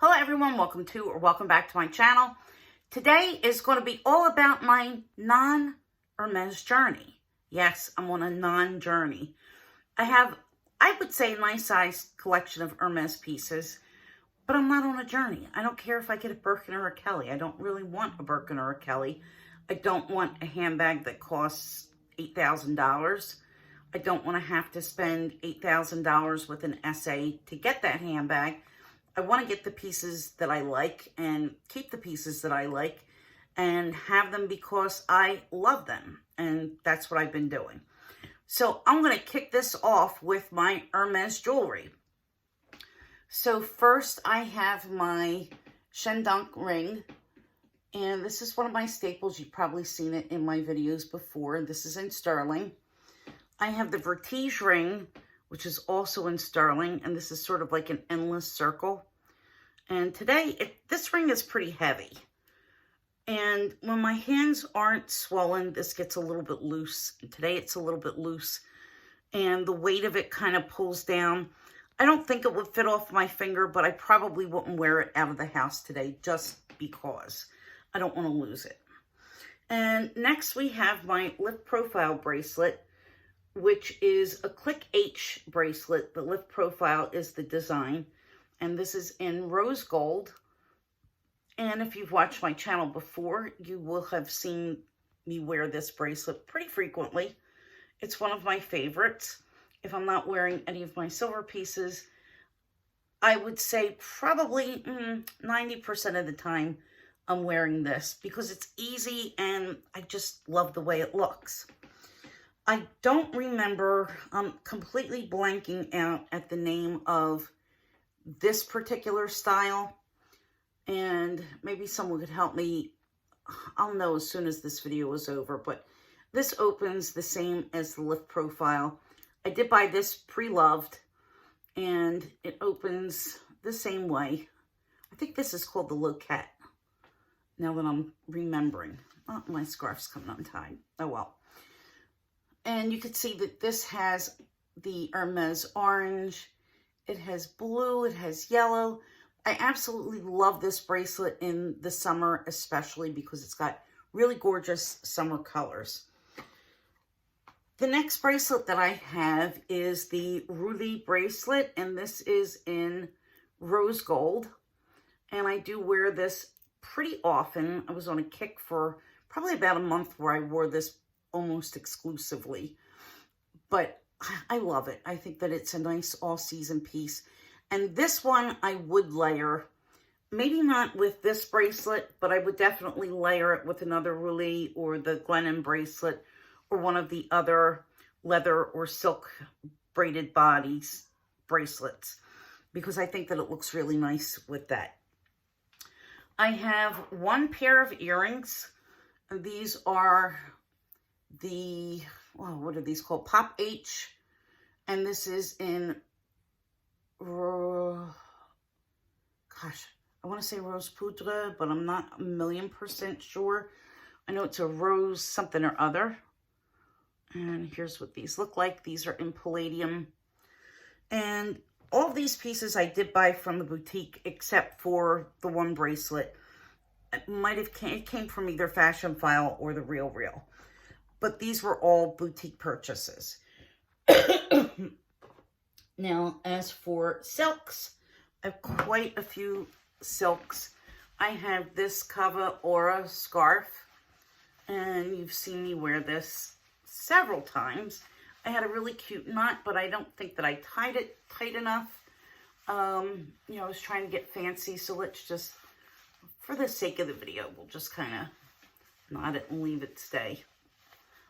Hello everyone, welcome back to my channel. Today is going to be all about my non-Hermes journey. Yes, I'm on a non-journey. I have, I would say, a nice sized collection of Hermes pieces, but I'm not on a journey. I don't care if I get a Birkin or a Kelly. I don't really want a Birkin or a Kelly. I don't want a handbag that costs $8,000. I don't want to have to spend $8,000 with an essay to get that handbag. I want to get the pieces that I like and keep the pieces that I like and have them because I love them. And that's what I've been doing. So I'm going to kick this off with my Hermes jewelry. So first I have my Shendunk ring. And this is one of my staples. You've probably seen it in my videos before. This is in sterling. I have the Vertige ring, which is also in sterling, and this is sort of like an endless circle. And today, this ring is pretty heavy. And when my hands aren't swollen, this gets a little bit loose. And today, it's a little bit loose. And the weight of it kind of pulls down. I don't think it would fit off my finger, but I probably wouldn't wear it out of the house today just because I don't want to lose it. And next, we have my Lift Profile bracelet, which is a Click H bracelet. The Lift Profile is the design, and this is in rose gold. And if you've watched my channel before, you will have seen me wear this bracelet pretty frequently. It's one of my favorites. If I'm not wearing any of my silver pieces, I would say probably 90% of the time I'm wearing this because it's easy and I just love the way it looks. I don't remember, I'm completely blanking out at the name of this particular style, and maybe someone could help me. I'll know as soon as this video is over, but this opens the same as the Lift Profile. I did buy this pre-loved, and it opens the same way. I think this is called the Loquette, now that I'm remembering. Oh, my scarf's coming untied. Oh well. And you can see that this has the Hermes orange, it has blue, it has yellow. I absolutely love this bracelet in the summer, especially because it's got really gorgeous summer colors. The next bracelet that I have is the Roulis bracelet, and this is in rose gold. And I do wear this pretty often. I was on a kick for probably about a month where I wore this almost exclusively, but I love it. I think that it's a nice all-season piece. And this one I would layer, maybe not with this bracelet, but I would definitely layer it with another Roulis or the Glennon bracelet or one of the other leather or silk braided bodies bracelets, because I think that it looks really nice with that. I have one pair of earrings, and these are the, what are these called? Pop H. And this is in, gosh, I want to say Rose Poudre, but I'm not 1,000,000% sure. I know it's a rose something or other. And here's what these look like. These are in palladium. And all of these pieces I did buy from the boutique, except for the one bracelet. It came from either Fashion File or the Real Real. But these were all boutique purchases. Now, as for silks, I have quite a few silks. I have this Cava Aura scarf, and you've seen me wear this several times. I had a really cute knot, but I don't think that I tied it tight enough. You know, I was trying to get fancy, so let's just, for the sake of the video, we'll just kind of knot it and leave it stay.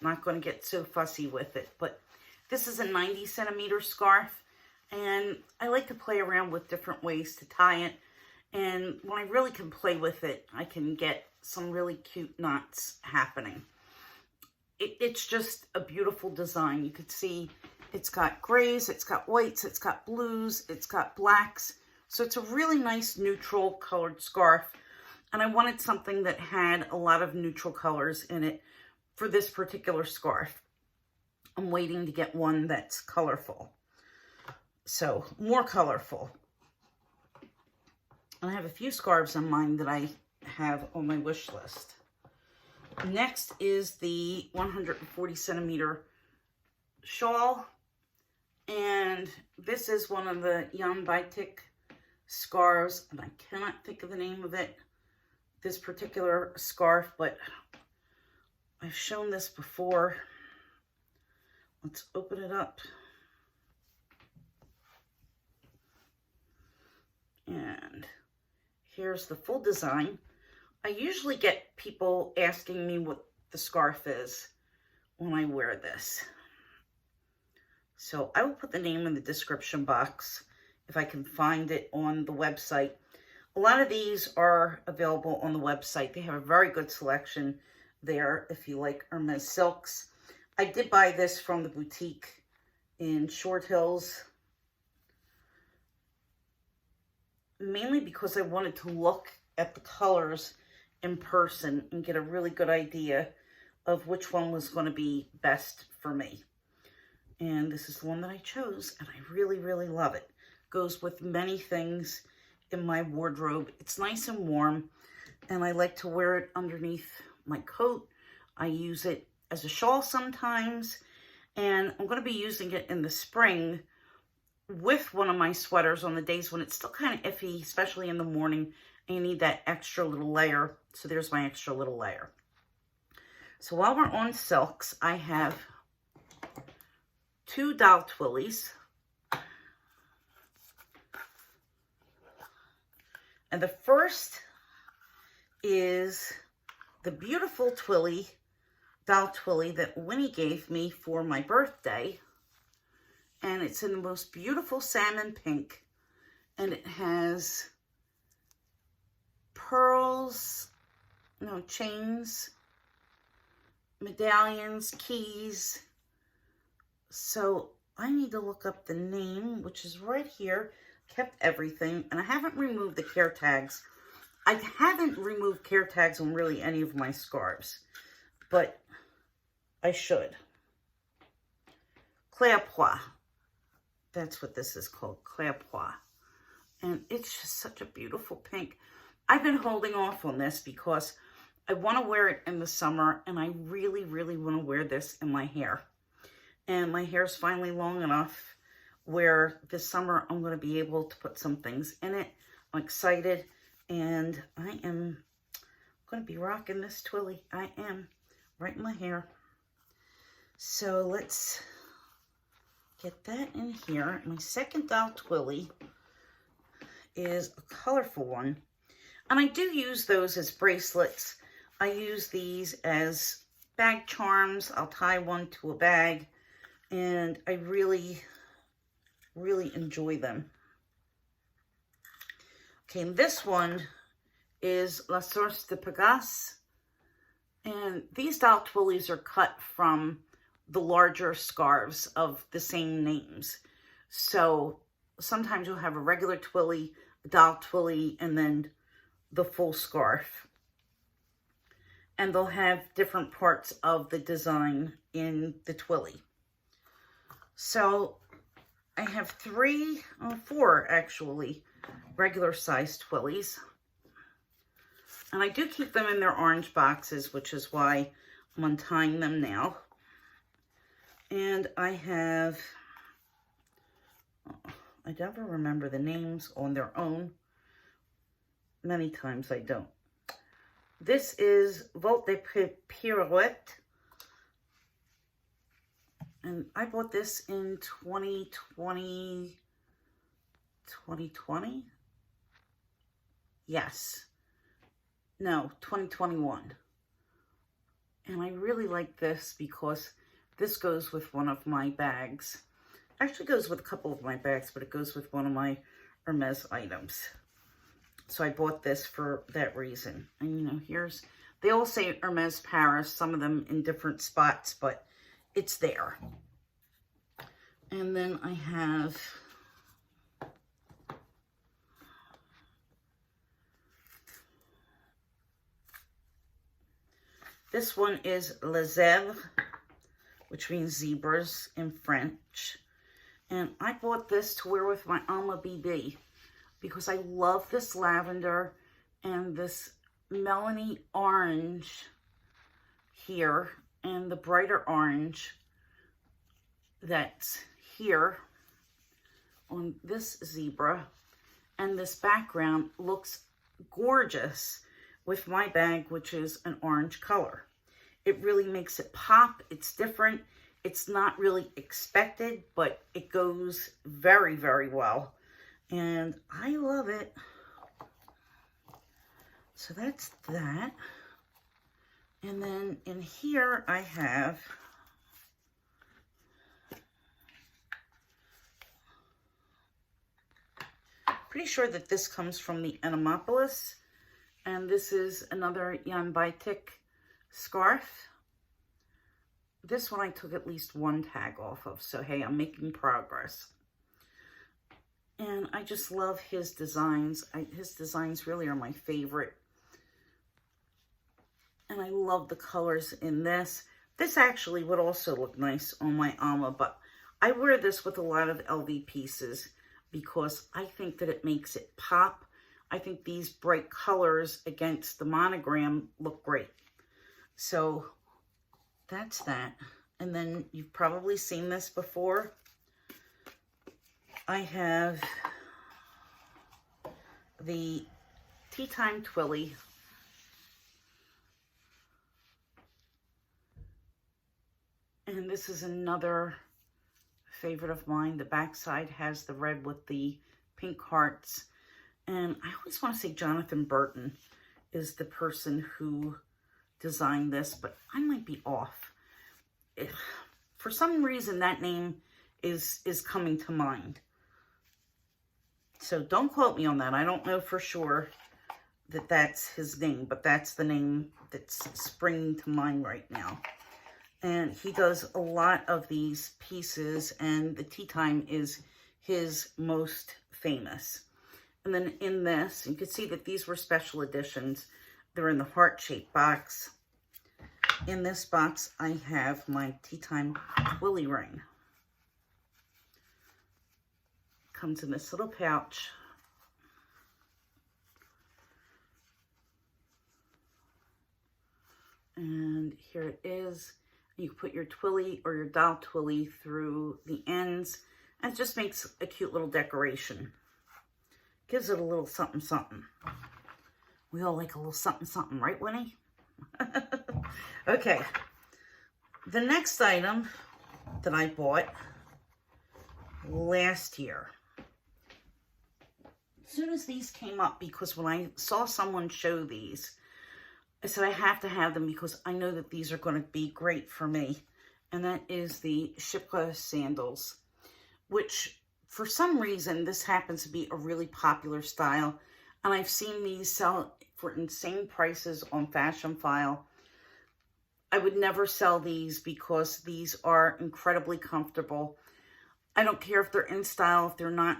I'm not going to get so fussy with it, but this is a 90-centimeter scarf, and I like to play around with different ways to tie it, and when I really can play with it, I can get some really cute knots happening. It's just a beautiful design. You could see it's got grays, it's got whites, it's got blues, it's got blacks, so it's a really nice neutral colored scarf, and I wanted something that had a lot of neutral colors in it for this particular scarf. I'm waiting to get one that's colorful. So, more colorful. And I have a few scarves on mine that I have on my wish list. Next is the 140 centimeter shawl. And this is one of the Jan Baitik scarves. And I cannot think of the name of it, this particular scarf, but I've shown this before. Let's open it up. And here's the full design. I usually get people asking me what the scarf is when I wear this. So I will put the name in the description box if I can find it on the website. A lot of these are available on the website. They have a very good selection there if you like Hermes silks. I did buy this from the boutique in Short Hills, mainly because I wanted to look at the colors in person and get a really good idea of which one was going to be best for me. And this is the one that I chose, and I really, really love it. Goes with many things in my wardrobe. It's nice and warm, and I like to wear it underneath my coat. I use it as a shawl sometimes, and I'm going to be using it in the spring with one of my sweaters on the days when it's still kind of iffy, especially in the morning, and you need that extra little layer. So there's my extra little layer. So while we're on silks, I have 2 doll Twillies. And the first is the beautiful doll Twilly that Winnie gave me for my birthday. And it's in the most beautiful salmon pink. And it has pearls, chains, medallions, keys. So I need to look up the name, which is right here. Kept everything, and I haven't removed the care tags. I haven't removed care tags on really any of my scarves, but I should. Clairpoix. That's what this is called, Clairpoix. And it's just such a beautiful pink. I've been holding off on this because I want to wear it in the summer, and I really, really want to wear this in my hair. And my hair is finally long enough where this summer I'm going to be able to put some things in it. I'm excited, and I am going to be rocking this Twilly. I am, right in my hair. So let's get that in here. My second doll Twilly is a colorful one, and I do use those as bracelets. I use these as bag charms. I'll tie one to a bag, and I really enjoy them. Okay, and this one is La Source de Pegasus. And these doll Twillies are cut from the larger scarves of the same names. So sometimes you'll have a regular Twilly, a doll Twilly, and then the full scarf. And they'll have different parts of the design in the Twilly. So I have 4 actually, regular sized Twillies. And I do keep them in their orange boxes, which is why I'm untying them now. And I have, I never remember the names on their own. Many times I don't. This is Volte de Pirouette. And I bought this in 2020. Yes. No, 2021. And I really like this because this goes with one of my bags. Actually goes with a couple of my bags, but it goes with one of my Hermes items. So I bought this for that reason. And here's, they all say Hermes Paris, some of them in different spots, but it's there. And then I have this one is Les Zèbres, which means zebras in French. And I bought this to wear with my Alma BB. because I love this lavender and this melony orange here and the brighter orange that's here on this zebra. And this background looks gorgeous with my bag, which is an orange color. It really makes it pop. It's different. It's not really expected, but it goes very, very well. And I love it. So that's that. And then in here I have pretty sure that this comes from the Entomopolis, and this is another Jan Batik scarf. This one I took at least one tag off of, so hey, I'm making progress. And I just love his designs. His designs really are my favorite. And I love the colors in this. This actually would also look nice on my Alma, but I wear this with a lot of LV pieces because I think that it makes it pop. I think these bright colors against the monogram look great. So that's that. And then you've probably seen this before. I have the Tea Time Twilly. And this is another favorite of mine. The backside has the red with the pink hearts. And I always want to say Jonathan Burton is the person who designed this, but I might be off. For some reason, that name is coming to mind. So don't quote me on that. I don't know for sure that that's his name, but that's the name that's springing to mind right now. And he does a lot of these pieces, and the Tea Time is his most famous. And then in this, you can see that these were special editions. They're in the heart-shaped box. In this box, I have my Tea Time Twilly ring. Comes in this little pouch. And here it is. You put your Twilly or your doll Twilly through the ends, and it just makes a cute little decoration. Gives it a little something, something. We all like a little something, something, right, Winnie? Okay. The next item that I bought last year. As soon as these came up, because when I saw someone show these, I said I have to have them because I know that these are going to be great for me. And that is the Shipka sandals, which for some reason, this happens to be a really popular style. And I've seen these sell for insane prices on Fashion File. I would never sell these because these are incredibly comfortable. I don't care if they're in style, if they're not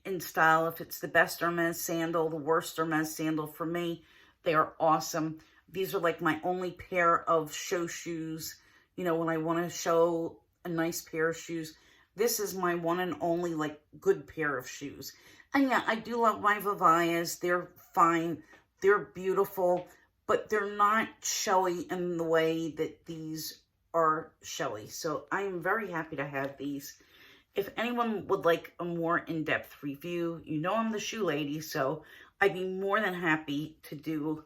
in style, if it's the best Hermes sandal, the worst Hermes sandal. For me, they are awesome. These are like my only pair of show shoes. You know, when I want to show a nice pair of shoes, this is my one and only like good pair of shoes. And yeah, I do love my Vivayas. They're fine. They're beautiful, but they're not showy in the way that these are showy. So I am very happy to have these. If anyone would like a more in-depth review, you know I'm the shoe lady, so I'd be more than happy to do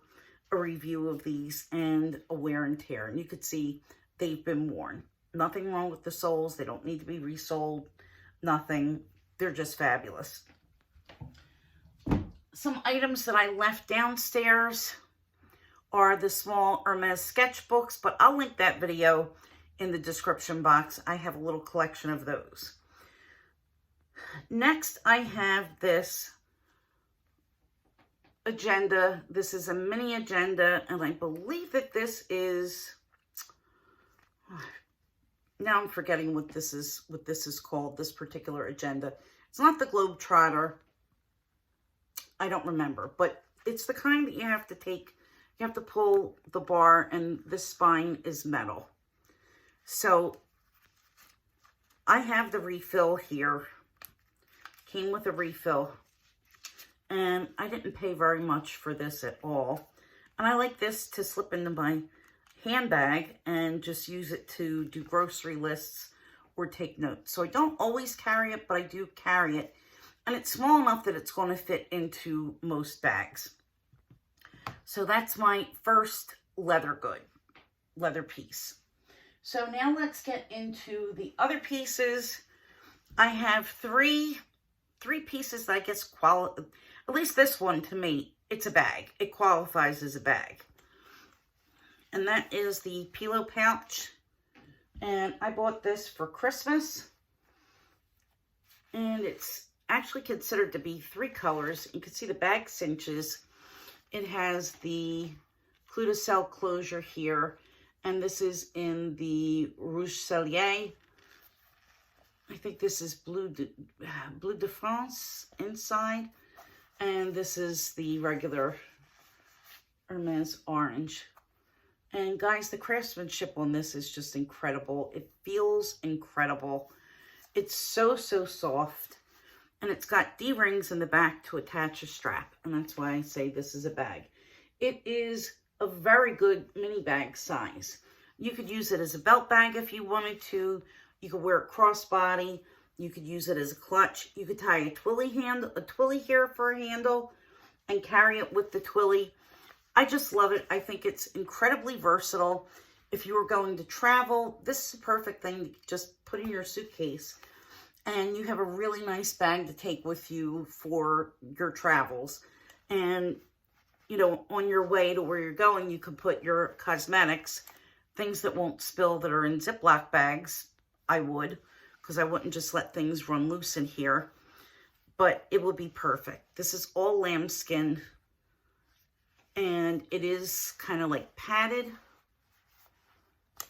a review of these and a wear and tear. And you could see they've been worn. Nothing wrong with the soles. They don't need to be resoled. Nothing. They're just fabulous. Some items that I left downstairs are the small Hermes sketchbooks, but I'll link that video in the description box. I have a little collection of those. Next, I have this agenda. This is a mini agenda, and I believe that this is, now I'm forgetting what this is called, this particular agenda. It's not the Globetrotter. I don't remember, but it's the kind that you have to take, you have to pull the bar, and this spine is metal. So I have the refill here. Came with a refill. And I didn't pay very much for this at all. And I like this to slip into my handbag and just use it to do grocery lists or take notes. So I don't always carry it, but I do carry it. And it's small enough that it's going to fit into most bags. So that's my first leather piece. So now let's get into the other pieces. I have three pieces that I guess at least this one to me, it's a bag. It qualifies as a bag. And that is the pillow pouch. And I bought this for Christmas. And it's actually considered to be 3 colors. You can see the bag cinches. It has the clou de cell closure here. And this is in the Rouge Cellier. I think this is Bleu de France inside. And this is the regular Hermes orange. And guys, the craftsmanship on this is just incredible. It feels incredible. It's so, so soft. And it's got D-rings in the back to attach a strap. And that's why I say this is a bag. It is a very good mini bag size. You could use it as a belt bag if you wanted to. You could wear it crossbody. You could use it as a clutch. You could tie a Twilly here for a handle and carry it with the Twilly. I just love it. I think it's incredibly versatile. If you were going to travel, this is a perfect thing to just put in your suitcase. And you have a really nice bag to take with you for your travels. And, you know, on your way to where you're going, you can put your cosmetics, things that won't spill that are in Ziploc bags. I would, because I wouldn't just let things run loose in here. But it would be perfect. This is all lambskin. And it is kind of like padded.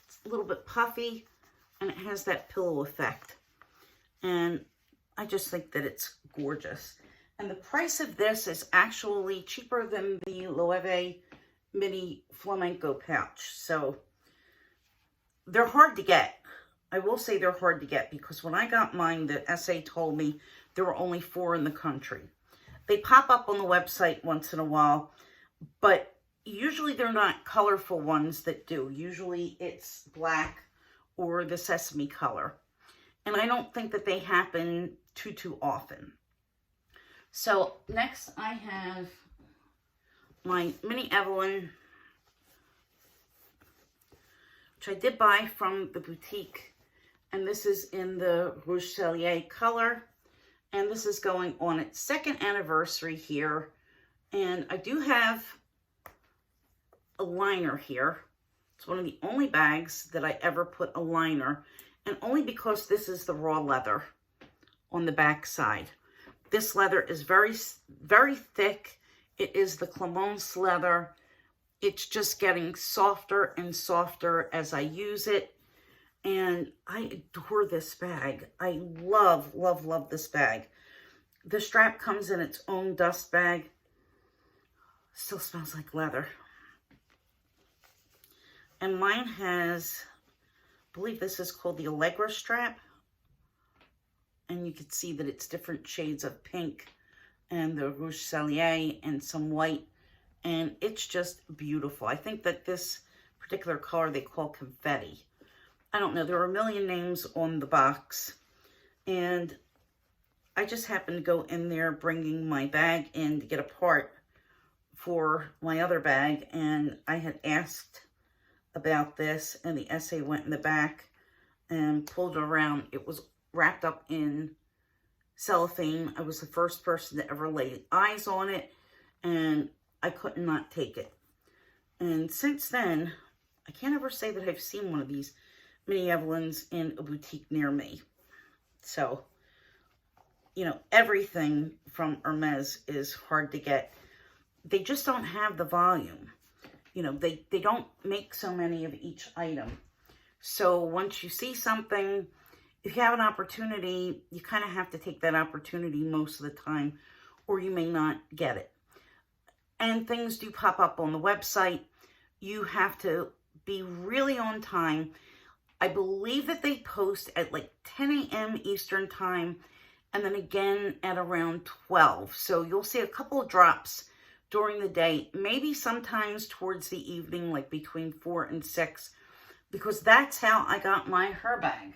It's a little bit puffy. And it has that pillow effect. And I just think that it's gorgeous. And the price of this is actually cheaper than the Loewe mini flamenco pouch. So they're hard to get. I will say they're hard to get because when I got mine, the SA told me there were only 4 in the country. They pop up on the website once in a while, but usually they're not colorful ones that do. Usually it's black or the sesame color. And I don't think that they happen too often. So next I have my mini Evelyn, which I did buy from the boutique. And this is in the Rouge Cellier color. And this is going on its 2nd anniversary here. And I do have a liner here. It's one of the only bags that I ever put a liner. And only because this is the raw leather on the back side. This leather is very, very thick. It is the Clemence leather. It's just getting softer and softer as I use it. And I adore this bag. I love, love, love this bag. The strap comes in its own dust bag. Still smells like leather. And mine has, I believe this is called the Allegra strap. And you can see that it's different shades of pink and the Rouge Cellier and some white. And it's just beautiful. I think that this particular color they call confetti. I don't know. There are a million names on the box. And I just happened to go in there bringing my bag in to get a part for my other bag. And I had asked about this. And the SA went in the back and pulled it around. It was wrapped up in cellophane. I was the first person to ever lay eyes on it. And I could not take it. And since then, I can't ever say that I've seen one of these mini Evelyns in a boutique near me. So, you know, everything from Hermes is hard to get. They just don't have the volume. You know, they don't make so many of each item. So once you see something, if you have an opportunity, you kind of have to take that opportunity most of the time, or you may not get it. And things do pop up on the website. You have to be really on time. I believe that they post at like 10 a.m. Eastern time, and then again at around 12. So you'll see a couple of drops during the day, maybe sometimes towards the evening, like between 4 and 6, because that's how I got my Hermesbag.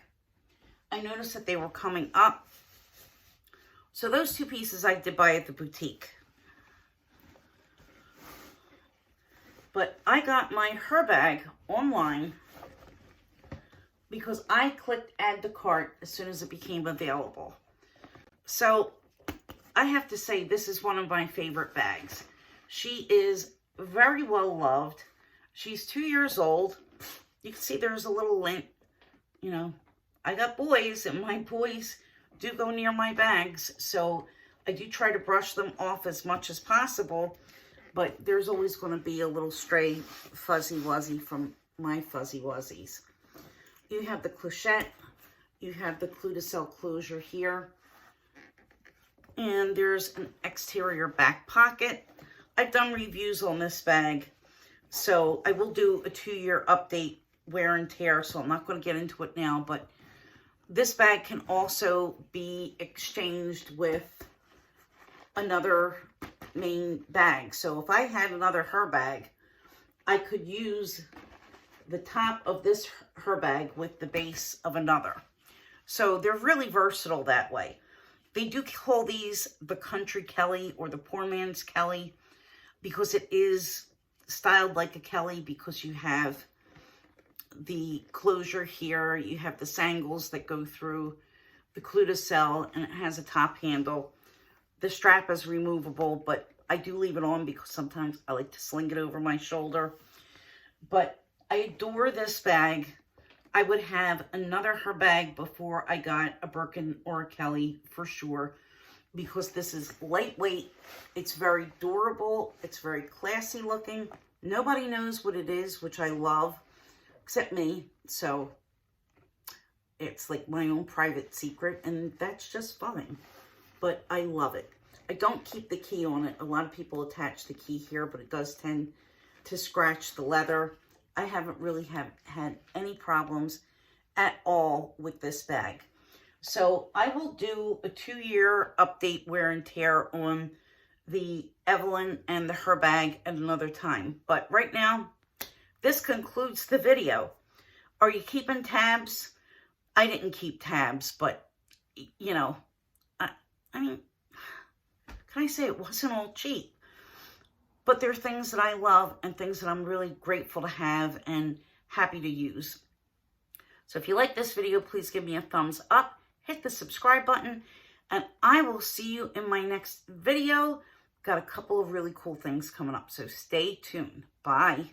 I noticed that they were coming up. So those two pieces I did buy at the boutique. But I got my Hermesbag online because I clicked add to cart as soon as it became available. So I have to say this is one of my favorite bags. She is very well loved. She's 2 years old. You can see there's a little lint. You know, I got boys, and my boys do go near my bags, so I do try to brush them off as much as possible, but there's always going to be a little stray fuzzy wuzzy from my fuzzy wuzzies. You have the clochette, you have the clew-to-cell closure here, and there's an exterior back pocket. I've done reviews on this bag, so I will do a 2-year update, wear and tear, so I'm not going to get into it now, but this bag can also be exchanged with another main bag. So if I had another Hermesbag, I could use the top of this Hermesbag with the base of another. So they're really versatile that way. They do call these the Country Kelly or the Poor Man's Kelly because it is styled like a Kelly, because you have the closure here, you have the sangles that go through the clew-to-cell, and it has a top handle. The strap is removable, but I do leave it on because sometimes I like to sling it over my shoulder. But I adore this bag. I would have another Hermesbag before I got a Birkin or a Kelly for sure, because this is lightweight, it's very durable, it's very classy looking. Nobody knows what it is, which I love, except me. So it's like my own private secret, and that's just fine. But I love it. I don't keep the key on it. A lot of people attach the key here, but it does tend to scratch the leather. I haven't really had any problems at all with this bag. So I will do a 2-year update wear and tear on the Evelyn and the Hermesbag at another time. But right now, this concludes the video. Are you keeping tabs? I didn't keep tabs, but, you know, I mean, can I say it wasn't all cheap? But there are things that I love and things that I'm really grateful to have and happy to use. So if you like this video, please give me a thumbs up, hit the subscribe button, and I will see you in my next video. Got a couple of really cool things coming up, so stay tuned. Bye.